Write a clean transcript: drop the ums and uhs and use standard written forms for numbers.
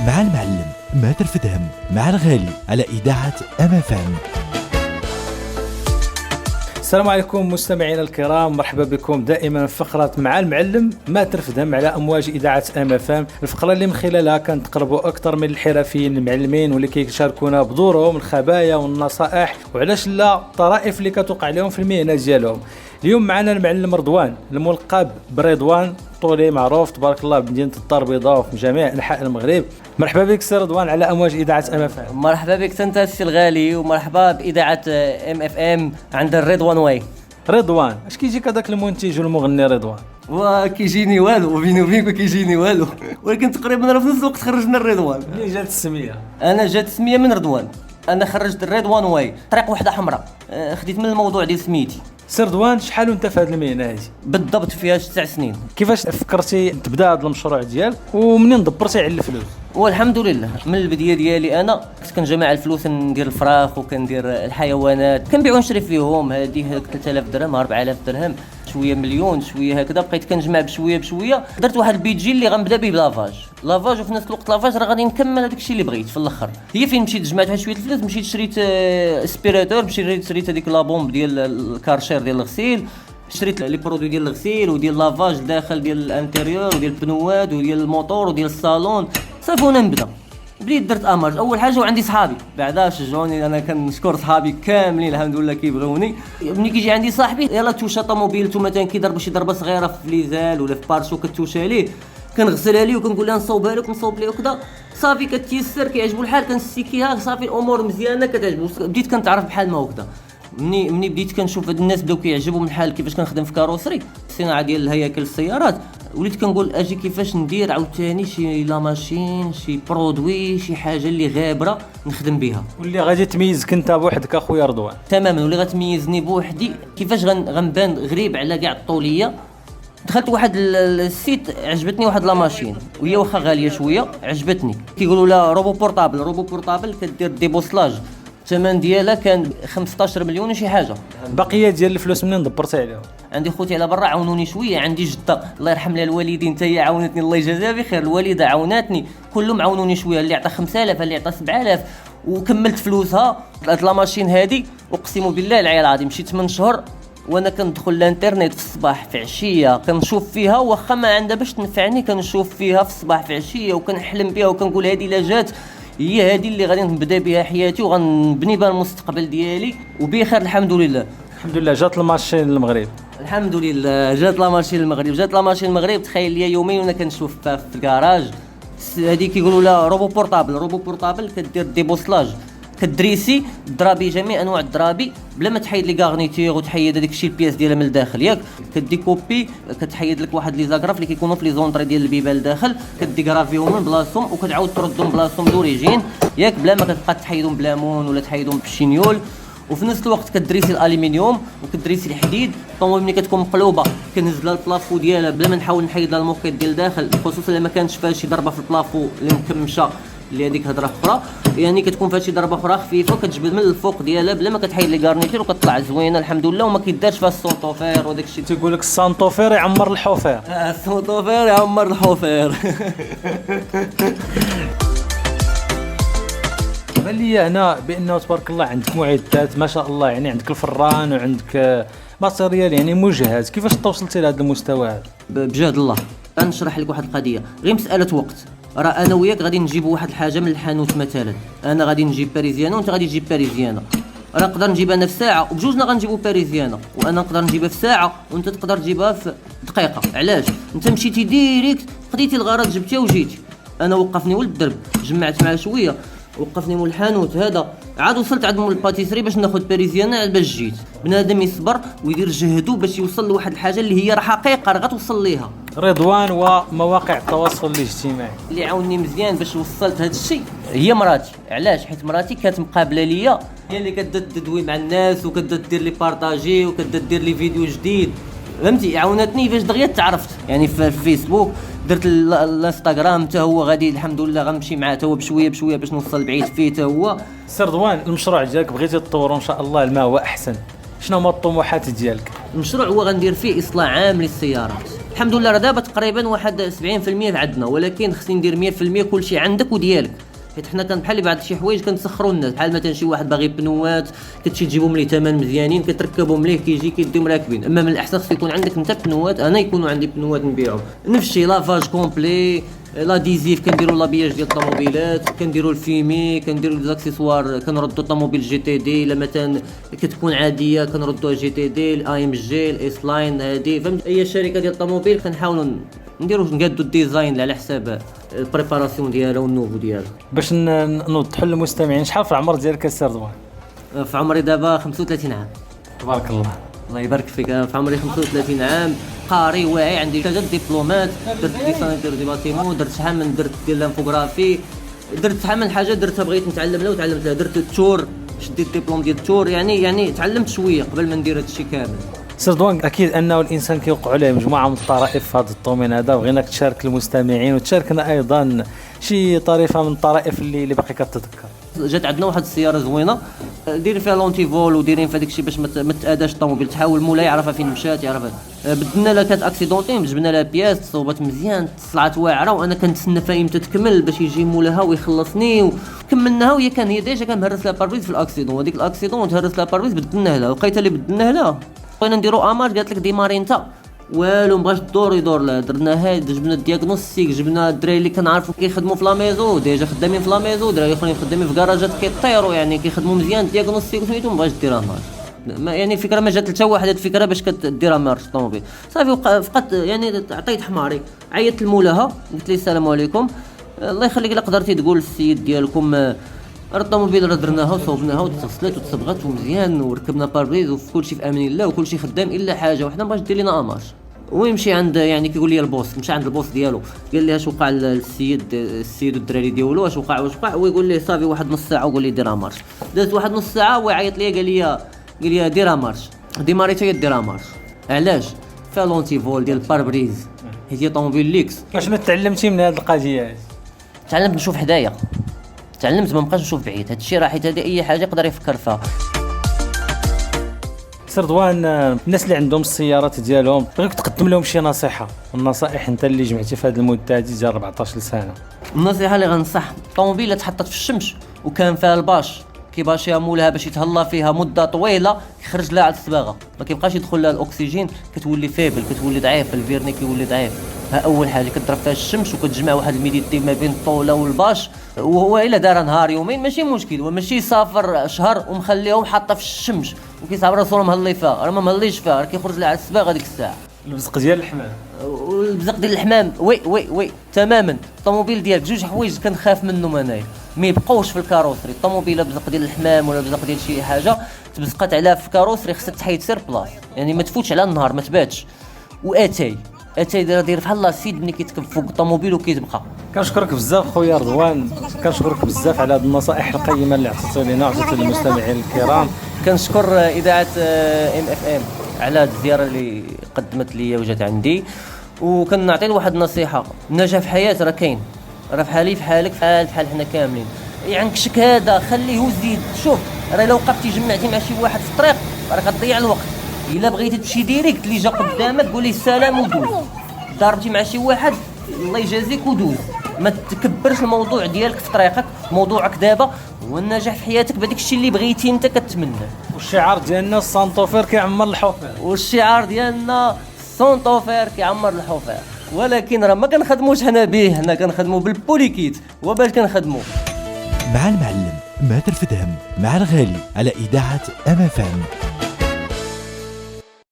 مع المعلم ما ترفدهم مع الغالي على إذاعة MFM. السلام عليكم مستمعينا الكرام، مرحبا بكم دائما في فقرة مع المعلم ما ترفدهم على أمواج إذاعة MFM، الفقرة اللي من خلالها كنتقربوا أكثر من الحرفيين المعلمين واللي كيشاركونا بدورهم الخبايا والنصائح وعلاش لا الطرائف اللي كتوقع لهم في المهنة ديالهم. اليوم معنا المعلم رضوان الملقب برضوان طولي، معروف تبارك الله بمدينة الدار البيضاء وفي جميع أنحاء المغرب. مرحبا بك سي رضوان على أمواج إذاعة MFM. مرحبا بك انت السي الغالي، ومرحبا بإذاعة MFM عند الرضوان واي. رضوان اش كيجيك هذاك المنتج والمغني رضوان؟ وكيجيني والو وبيني وبينك كيجيني والو، ولكن تقريبا في نفس الوقت خرجنا الرضوان. منين جات السمية؟ انا جات السميه من رضوان، انا خرجت الرضوان واي طريق وحده حمراء، خديت من الموضوع ديال سميتي. سي رضوان شحال وانت في هذه المهنه هذه؟ بالضبط فيها 9 سنين. كيفاش فكرتي تبدا هذا المشروع ديالك ومنين دبرتي على الفلوس؟ والحمد لله من البدايه ديالي انا كنت كنجمع الفلوس، ندير الفراخ وكندير الحيوانات، كنبيع ونشري فيهم. هذه 3000 درهم 4000 درهم شويه مليون شويه هكذا، بقيت كنجمع بشويه بشويه. درت واحد البيجي اللي غنبدا به لافاج وفي نفس الوقت لافاج راه غادي نكمل هذاك الشيء اللي بغيت في الاخر. هي فين مشيت جمعت واحد شويه الفلوس، مشيت شريت اسبيراتور، مشيت شريت هذيك لابومب ديال الكارشير ديال الغسيل، شريت لي برودوي ديال الغسيل وديال لافاج داخل ديال الانتيريور وديال البنوات وديال الموتور وديال الصالون. صافي وانا نبدا بديت درت امر اول حاجه، وعندي صحابي بعدا شجعوني. انا كنشكر صحابي كاملين الحمد لله كيبغوني. ملي كيجي عندي صاحبي يلاه توشا طوموبيلتو مثلا كيضرب شي ضربه صغيره في ليزال ولا في بارشو كتوشا ليه، كنغسلها ليه وكنقول لها نصوبها لك نصوب ليه وكذا. صافي كتيسر كيعجبو الحال كنسيكيها، صافي الامور مزيانه كتعجبو. بديت كنتعرف بحال ما هكذا. مني بديت كنشوف هاد الناس بداو كيعجبهم الحال كيفاش كنخدم في كاروسري الصناعه ديال الهياكل السيارات، وليت كنقول اجي كيفاش ندير عاوتاني شي لا ماشين شي برودوي شي حاجه اللي غابره نخدم بها واللي غادي تميزك انت بوحدك اخويا رضوان. تماما، واللي غتميزني بوحدي. كيفاش غنبان غريب على كاع الطوليه. دخلت واحد السيت عجبتني واحد لا ماشين وهي واخا غاليه شويه عجبتني، كيقولوا لها روبو بورطابل كدير ديبوسلاج، الثمن ديالها كان 15 مليون وشي حاجه. بقيه ديال الفلوس منين دبرتي عليهم؟ عندي خوتي على برا عاونوني شويه، عندي جده الله يرحم لها الوالدين حتى هي عاونتني الله يجازيها بخير، الوالده عاوناتني، كلهم عاونوني شويه، اللي عطى 5000 اللي عطى 7000 وكملت فلوسها. هاد لا ماشين هادي اقسم بالله العلي العظيم مشيت 8 شهور وانا كندخل الانترنت في الصباح في عشيه كنشوف فيها، واخا ما عندها باش تنفعني كنشوف فيها في الصباح في عشيه وكنحلم بها وكنقول هذه لا جات هي هذه اللي غادي نبدا بها حياتي وغنبني بها المستقبل ديالي وبخير الحمد لله. الحمد لله جات الماشين للمغرب. الحمد لله جات لا ماشين المغرب. تخيل لي يومين وانا كنشوف في الكراج هذه كيقولوا لها روبو بورطابل كدير ديبوسلاج، كدريسي الضرابي جميع انواع الضرابي بلا ما تحيد لي غارنيتير وتحيد هذاك الشيء البياس ديالها من الداخل ياك، كديكوبي كتحيد لك واحد لي زاغراف اللي كيكونوا في لي زونطري ديال البيبان الداخل، كديغرافيهم من بلاصتهم وكتعاود تردهم بلاصتهم دوريجين ياك، بلا ما كتبقى تحيدهم بلامون ولا تحيدهم بالشينيول. وفي نفس الوقت كدريسي الالومنيوم وكدريسي الحديد. الطوموبيل ملي كتكون مقلوبه كنزلها البلافو ديالها بلا ما نحاول نحيد لها الموقيت ديال الداخل، خصوصا لما كانتش فيها شي ضربه في البلافو اللي مكمشه اللي هذيك هضره اخرى، يعني كتكون فيها شي ضربه اخرى خفيفه كتجبد من الفوق ديالها بلا ما كتحيد لي غارنيتير وكتطلع زوينه الحمد لله، وما كيدارش فيها السونطوفير وداك الشيء. تيقول لك السانطوفير يعمر الحوفير. السونطوفير يعمر الحوفير. بان لي هنا بانه تبارك الله عندك معدات ما شاء الله، يعني عندك الفران وعندك ماتيريال يعني مجهز. كيفاش توصلتي لهذا المستوى هذا؟ بجهد الله. نشرح لك واحد القضيه، غير مساله وقت. راه انا وياك غادي نجيبوا واحد الحاجه من الحانوت مثلا، انا غادي نجيب باريزيانه وانت غادي تجيب باريزيانه، راه نقدر نجيبها انا في ساعه وبجوجنا غنجيبوا باريزيانه، وانا نقدر نجيبها في ساعه وانت تقدر تجيبها في دقيقه. علاش؟ انت مشيتي ديريكت خديتي الغرض جبتيها وجيتي. انا وقفني ولد الدرب جمعت معاه شويه، وقفني مول الحانوت هذا، عاد وصلت عند مول الباتيسري باش ناخذ باريزيانه باش جيت. بنادم يصبر ويدير جهده باش يوصل لواحد الحاجه اللي هي راه حقيقه راه غتوصل ليها. رضوان ومواقع التواصل الاجتماعي اللي عاوني مزيان باش وصلت هذا الشيء هي مراتي. علاش؟ حيت مراتي كانت مقابله ليا، هي اللي كتبدا تدوي مع الناس وكتبدا دير لي بارطاجي وكتبدا دير لي فيديو جديد، فهمتي؟ عاونتني باش دغيا تعرفت يعني في الفيسبوك، درت الانستغرام حتى هو غادي الحمد لله غنمشي معاه حتى هو بشويه باش نوصل بعيد فيه حتى هو. سي رضوان المشروع ديالك بغيتي تطوروا ان شاء الله لما هو احسن، شنو هما الطموحات ديالك؟ المشروع هو غندير فيه اصلاح عام للسيارات، الحمد لله راه دابا تقريبا واحد 70% عندنا، ولكن خصني ندير 100% كلشي عندك وديالك. حيت حنا كان بحال بعض شي حوايج كنسخروا الناس، بحال مثلا شي واحد باغي بنوات كتمشي تجيبهم ليه ثمن مزيانين كتركبهم ليه كيجي كيديهم راكبين. اما من الاحسن خص يكون عندك انت بنوات، انا يكونوا عندي بنوات نبيعهم. نفس الشيء لافاج كومبلي، لا ديزيف كنديروا لابياج ديال الطوموبيلات، كنديروا الفيمي، كنديروا ليزاكسيسوار، كنردوا الطوموبيل جي تي دي الا مثلا كتكون عاديه كنردوها جي تي دي، الاي ام جي، الاس لاين، هذه فهمت. اي شركه ديال الطوموبيل كنحاولوا نقادوا الديزاين على حساب البريباراسيون ديالها والنوفو ديالها. باش نوضحوا للمستمعين، شحال في العمر ديالك السي رضوان؟ في عمري دابا 35 عام. تبارك الله. الله يبارك فيك. في عمري 35 عام، قاري واعي، عندي 3 دبلومات، درت ديسانيتور دي باتيمون، درت شحال من درت ديال لانفوغرافي، درت شحال من حاجه درتها بغيت نتعلم لها وتعلمتها. درت التور، شديت الدبلوم ديال التور، يعني تعلمت شويه قبل ما ندير هادشي كامل. سي رضوان، اكيد انه الانسان كيوقع عليه مجموعه من الطرائف في هذا الدومين هذا، بغيناك تشارك المستمعين وتشاركنا ايضا شي طريفه من الطرائف اللي باقي كتذكر. جات عندنا واحد السياره زوينه دايرين فيها لونتي فول ودايرين في هذاك الشيء باش ما تاداش الطوموبيل، تحاول المولا يعرفها فين مشات يعرفها. بدلنا لها كانت اكسيدونتي، جبنا لها بياس تصوبات مزيان، طلعت واعره، وانا كنتسنى فيها امتى تكمل باش يجي مولاها ويخلصني، وكملناها وهي هي ديجا كان مهرس لها باربريز في الاكسيدون، وهذيك الاكسيدون تهرس لها باربريز بدلناه لها. لقيتها اللي بدلناه لها بغينا نديرو امار، قالت لك ديماري انت، والو مبغاش يدور لها. درناها، جبنا الدياغنوستيك، جبنا الدراري اللي كنعرفوا كيخدموا في لاميزو ديجا خدامين في لاميزو، دراري اخرين خدامين في كراجات كيطيروا يعني كيخدموا مزيان الدياغنوستيك سميتو، مبغاش ديرها مار. يعني الفكره ما جات حتى واحد هاد الفكره باش كديرها مار في الطوموبيل. صافي فقط يعني عطيت حماري، عيطت لمولاها قلت لي السلام عليكم، الله يخليك الا قدرتي تقول للسيد ديالكم الطوموبيل راه درناها وصوبناها وتصلت وتصبغت ومزيان وركبنا باربريز وكلشي في امان الله وكلشي خدام، الا حاجه وحده مابغاش دير لنا اماج. ويمشي عند يعني كيقول لي البوس، مشى عند البوس ديالو قال لي اش وقع السيد والدراري ديالو، اش وقع ويقول لي صافي واحد نص ساعه وقول لي ديرها مارش. دازت واحد نص ساعه ويعيط لي قال لي ديرها مارش، ديماريتي ديرها مارش. علاش؟ فيها لونتي فول ديال الباربريز، هي طوموبيل ليكس. شنو تعلمتي من هذه القضيه؟ تعلمت نشوف حدايا، تعلمت ما نبقاش نشوف بعيد. هادشي راه حيت هذه اي حاجه يقدر يفكر فيها. سي رضوان، الناس اللي عندهم السيارات ديالهم بغيك تقدم لهم شي نصيحه، النصائح انت اللي جمعتي في هذه المده هذه ديال 14 سنه. النصيحه اللي غنصح، الطوموبيله تحطت في الشمس وكان فيها الباش كيباشيها مولها باش يتهلا فيها مده طويله، يخرج لها على الصباغه، ما كيبقاش يدخل لها الاكسجين، كتولي فيبل، كتولي ضعيف، الفيرني كيولي ضعيف. ها اول حاجه كتضرب فيها الشمس وكتجمع واحد الميديتي ما بين الطوله والباش، وهو الا دار نهار يومين ماشي مشكل، وماشي يسافر شهر ومخليهم حاطه في الشمس وكيصعب راسو مهلي فيها، راه ما مهليش فيها، راه كيخرج لها على الصباغه ديك الساعه. البزق ديال الحمام، والبزق ديال الحمام وي تماما. الطوموبيل ديالك جوج حوايج كنخاف منهم انايا، ما يبقاوش في الكاروسري. الطوموبيله بزق ديال الحمام ولا بزق ديال شي حاجه تبزقات عليها في الكاروسري خصها تحيد سير بلاص، يعني ما تفوتش على النهار ما تباتش. واتاي داير بحال لاسيد ملي كيتكب فوق الطوموبيل وكيتبقى. كنشكرك بزاف خويا رضوان، كنشكرك بزاف على هذه النصائح القيمه اللي عطيتي لنا وعطيتي للمستمعين الكرام. كنشكر اذاعه MFM على هذه الزياره اللي قدمت لي وجات عندي، وكنعطي واحد النصيحه، النجاح في الحياه راه كاين، راه بحالي في حالك بحال حنا كاملين. يعني كشك هذا خليه وزيد، شوف راه لو وقفتي جمعتي مع شي واحد في الطريق راه كتضيع الوقت. الا بغيتي تمشي ديريكت اللي جا قدامك قول ليه السلام ودوز، ضربتي مع شي واحد الله يجازيك ودوز، ما تكبرش الموضوع ديالك في طريقك. موضوعك دابا هو النجاح في حياتك بداك الشيء اللي بغيتي انت كتمناه. والشعار ديالنا السانطوفير كيعمر الحفير، والشعار ديالنا السانطوفير كيعمر الحفير، ولكن راه ما كنخدموش حنا به، حنا كنخدموا بالبوليكيت. وباش كنخدموا مع المعلم ماتر فدهم مع الغالي على إذاعة MFM.